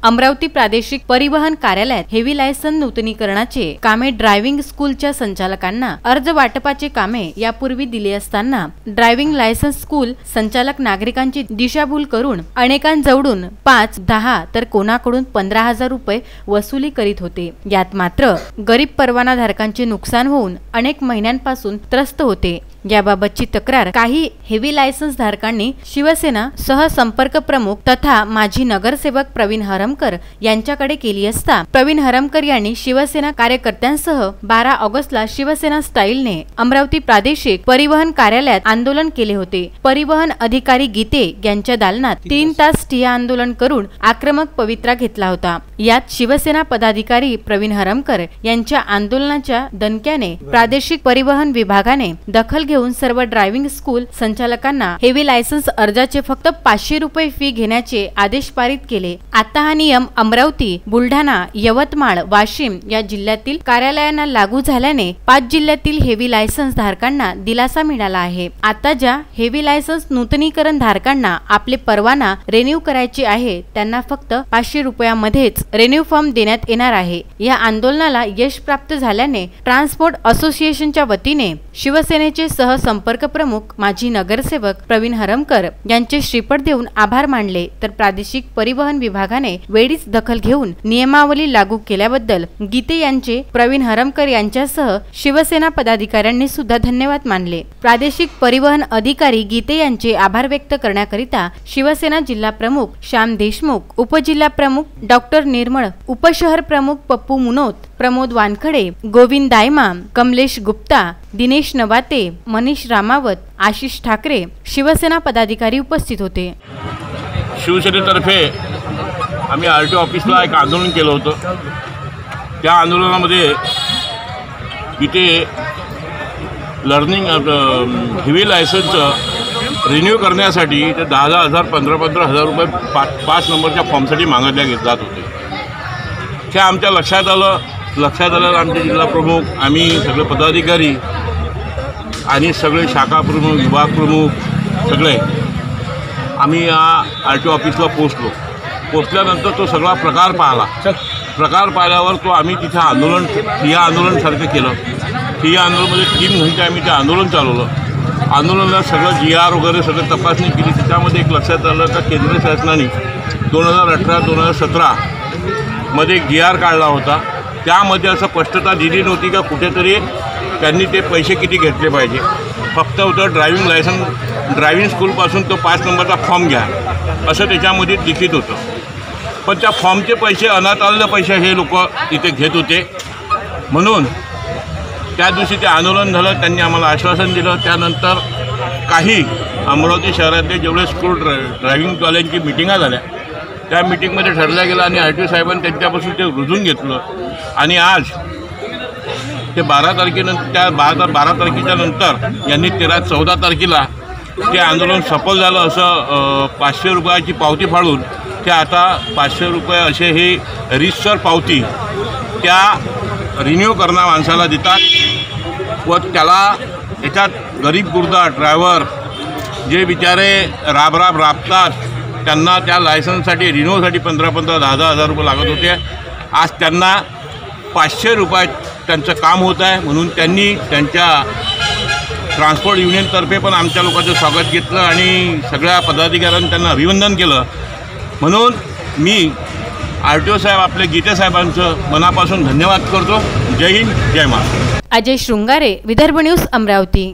अमरावती प्रादेशिक परिवहन कार्यालयात हेवी लायसन नूतनीकरणाचे कामे ड्रायव्हिंग स्कूलच्या संचालकांना अर्ज वाटपाचे कामे यापूर्वी दिले असताना ड्रायव्हिंग लायसन्स स्कूल संचालक नागरिकांची दिशाभूल करून अनेकांजवळून 5, 10 तर कोणाकडून 15,000 रुपये वसुली करीत होते। यात मात्र गरीब परवानाधारकांचे नुकसान होऊन अनेक महिन्यांपासून त्रस्त होते। याबाबतची तक्रार काही हेवी लायसन्स धारकांनी शिवसेना सहसंपर्क प्रमुख तथा माजी नगरसेवक प्रवीण हरमकर यांच्याकडे केली असता प्रवीण हरमकर यांनी शिवसेना कार्यकर्त्यांसह 12 ऑगस्टला शिवसेना स्टाईलने अमरावती प्रादेशिक परिवहन कार्यालयात आंदोलन केले होते। परिवहन अधिकारी गीते यांच्या दालनात 3 तास ठिय्या आंदोलन करून आक्रमक पवित्रा घेतला होता। यात शिवसेना पदाधिकारी प्रवीण हरमकर यांच्या आंदोलनाच्या दणक्याने प्रादेशिक परिवहन विभागाने दखल घेऊन सर्व ड्रायव्हिंग स्कूल संचालकांना हेवी लायसन्स अर्जाचे फक्त 500 रुपये फी घेण्याचे आदेश पारित केले। आता हा नियम अमरावती, बुलढाणा, यवतमाळ, वाशिम या जिल्ह्यातील कार्यालयांना लागू झाल्याने 5 जिल्ह्यातील हेवी लायसन्स धारकांना दिलासा मिळाला आहे। आता ज्या हेवी लायसन्स नूतनीकरण धारकांना आपले परवाना रिन्यू करायचे आहे त्यांना फक्त 500 रुपयामध्येच रिन्यू फॉर्म देण्यात येणार आहे। या आंदोलनाला यश प्राप्त झाल्याने ट्रान्सपोर्ट असोसिएशनच्या वतीने शिवसेनेचे सहसंपर्क प्रमुख माजी नगरसेवक प्रवीण हरमकर यांचे श्रीफळ देऊन आभार मानले। तर प्रादेशिक परिवहन विभागाने वेळीच दखल घेऊन नियमावली लागू केल्याबद्दल गीते यांचे प्रवीण हरमकर यांच्यासह शिवसेना पदाधिकाऱ्यांनी सुद्धा धन्यवाद मानले। प्रादेशिक परिवहन अधिकारी गीते यांचे आभार व्यक्त करण्याकरिता शिवसेना जिल्हा प्रमुख श्याम देशमुख, उपजिल्हा प्रमुख डॉक्टर निर्मळ, उपशहर प्रमुख पप्पू मुनोत, प्रमोद वानखडे, गोविंद दायमा, कमलेश गुप्ता, दिनेश नवाते, मनीष रामावत, आशिष ठाकरे शिवसेना पदाधिकारी उपस्थित होते। शिवसेनेतर्फे आम्ही आरटीओ ऑफिसला एक आंदोलन केलं होतं। त्या आंदोलनामध्ये इथे लर्निंग हेवी लायसन्सचं रिन्यू करण्यासाठी ते 10,000, 15,000 रुपये 5 नंबरच्या फॉर्मसाठी मागितले जात होते। ते आमच्या लक्षात आलं आमचे जिल्हा प्रमुख, आम्ही सगळे पदाधिकारी आणि सगळे शाखा प्रमुख, विभाग प्रमुख सगळे आम्ही या आरटीओ ऑफिसला पोचल्यानंतर तो सगळा प्रकार पाहिल्यावर तो आम्ही तिथे ठिय्या आंदोलन सारखं केलं। ठिय्या आंदोलनामध्ये 3 घंटे आम्ही ते आंदोलन चालवलं। आंदोलनाला सगळं GR वगैरे सगळं तपासणी केली। त्याच्यामध्ये एक लक्षात आलं का केंद्र शासनाने 2018-2017 मध्ये एक GR काढला होता। त्यामध्ये असं स्पष्टता दिली नव्हती का कुठेतरी त्यांनी ते पैसे किती घेतले पाहिजे। फक्त होतं ड्रायव्हिंग स्कूलपासून तो 5 नंबरचा फॉर्म घ्या असं त्याच्यामध्ये लिखित होतं। पण त्या फॉर्मचे पैसे अनाथालय पैसे हे लोक इथे घेत होते। म्हणून त्या दिवशी ते आंदोलन झालं, त्यांनी आम्हाला आश्वासन दिलं। त्यानंतर काही अमरावती शहरातले जेवढे स्कूल ड्रायव्हिंगवाल्यांची मिटिंगा झाल्या त्या मिटिंगमध्ये ठरलं गेलं आणि आरटीओ साहेबांनी त्यांच्यापासून ते रुजून घेतलं आणि आज ते 12 तारखेनंतर त्या 12 तारखेच्या नंतर यांनी 14 तारखेला ते आंदोलन सफल झालं। असं 500 रुपयाची पावती फाडून ते आता 500 रुपये असे हे रितसर पावती त्या रिन्यू करणाऱ्या माणसाला देतात व त्याला याच्यात गरीब गुरदा ड्रायव्हर जे बिचारे राबतात त्यांना त्या लायसन्ससाठी रिन्यूसाठी 15,000, 10,000 रुपये लागत होते। आज त्यांना 500 रुपयात त्यांचं काम होत आहे। म्हणून त्यांनी त्यांच्या ट्रान्सपोर्ट युनियनतर्फे पण आमच्या लोकांचं स्वागत घेतलं आणि सगळ्या पदाधिकाऱ्यांनी त्यांना अभिनंदन केलं। म्हणून मी आरटीओ साहेब आपले गीते साहेबांचं मनापासून धन्यवाद करतो। जय हिंद, जय महाराष्ट्र। अजय शृंगारे, विदर्भ न्यूज, अमरावती।